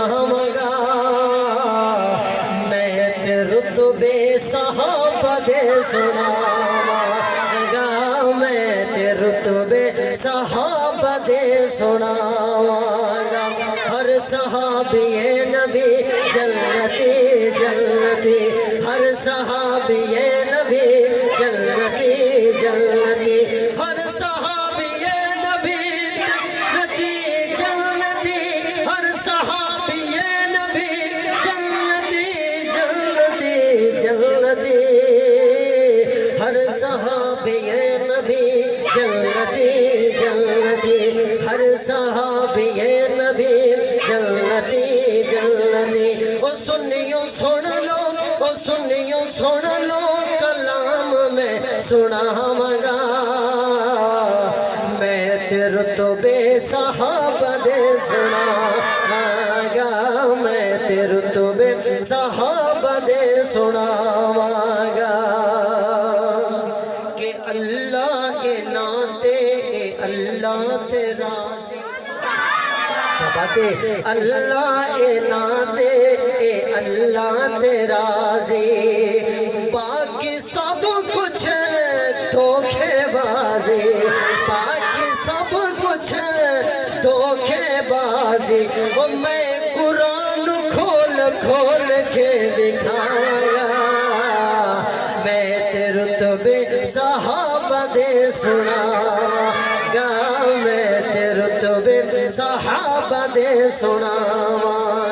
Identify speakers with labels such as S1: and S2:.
S1: سناواں میں تے رتبے صحابہ دے سناواں میں تے رتبے صحابہ دے سناواں ہر صحابی نبی جنتی جنتی ہر صحابی نبی جنتی جنتی ہر صحابی نبی جنتی جنتی ہر صحابی نبی جنتی جنتی جنتی ہر صحابی نبی جنتی جنتی ہر صحابی نبی جنتی جنتی او سنیوں سن لو او سنیوں سن لو کلام میں سناواں میں تے رتبے صحابہ دے سناواں میں تے رتبے صحابہ دے سناواں کہ اللہ کے ناتے اللہ تے راضی اللہ اے ناتے اللہ تے راضی باقی سب کچھ دھوکے بازی باقی سب کچھ دھوکے بازی وہ میں قرآن کھول کھول کے دکھاواں میں تے رتبے صحابہ دے سناواں میں تے رتبے صحابہ دے سناواں